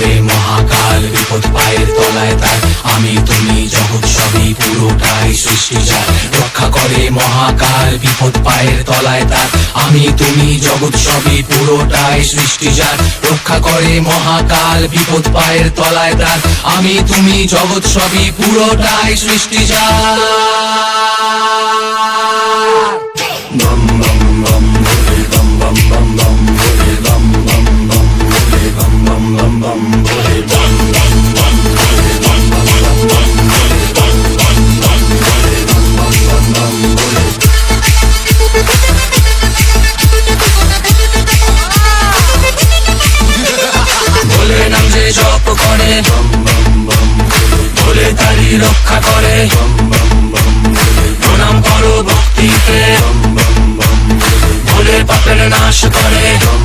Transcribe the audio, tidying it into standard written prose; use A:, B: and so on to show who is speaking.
A: করে মহাকাল, বিপদ পায়ের তলায় তার। আমি তুমি জগৎ সবই পুরোটাই সৃষ্টি যার। রক্ষা করে মহাকাল, বিপদ পায়ের তলায় তার। আমি তুমি জগৎ সবই পুরোটাই সৃষ্টি যার। রক্ষা করে মহাকাল, বিপদ পায়ের তলায় তার। আমি তুমি জগৎ সবই পুরোটাই সৃষ্টি যার। বম বম বম ভোলে বম বম বম বম ভোলে বম বম বম ভোলে বম বম বম বম ভোলে বম বম বম ভোলে বম বম বম বম ভোলে বম বম বম ভোলে বম বম বম বম ভোলে। ভোলে নাম যে জপ করে বম বম বম ভোলে, ভোলে তারি রক্ষা করে bomb bomb bomb ভোলে। প্রণাম করো ভক্তিতে বম বম বম ভোলে, ভোলে পাপের নাশ করে বম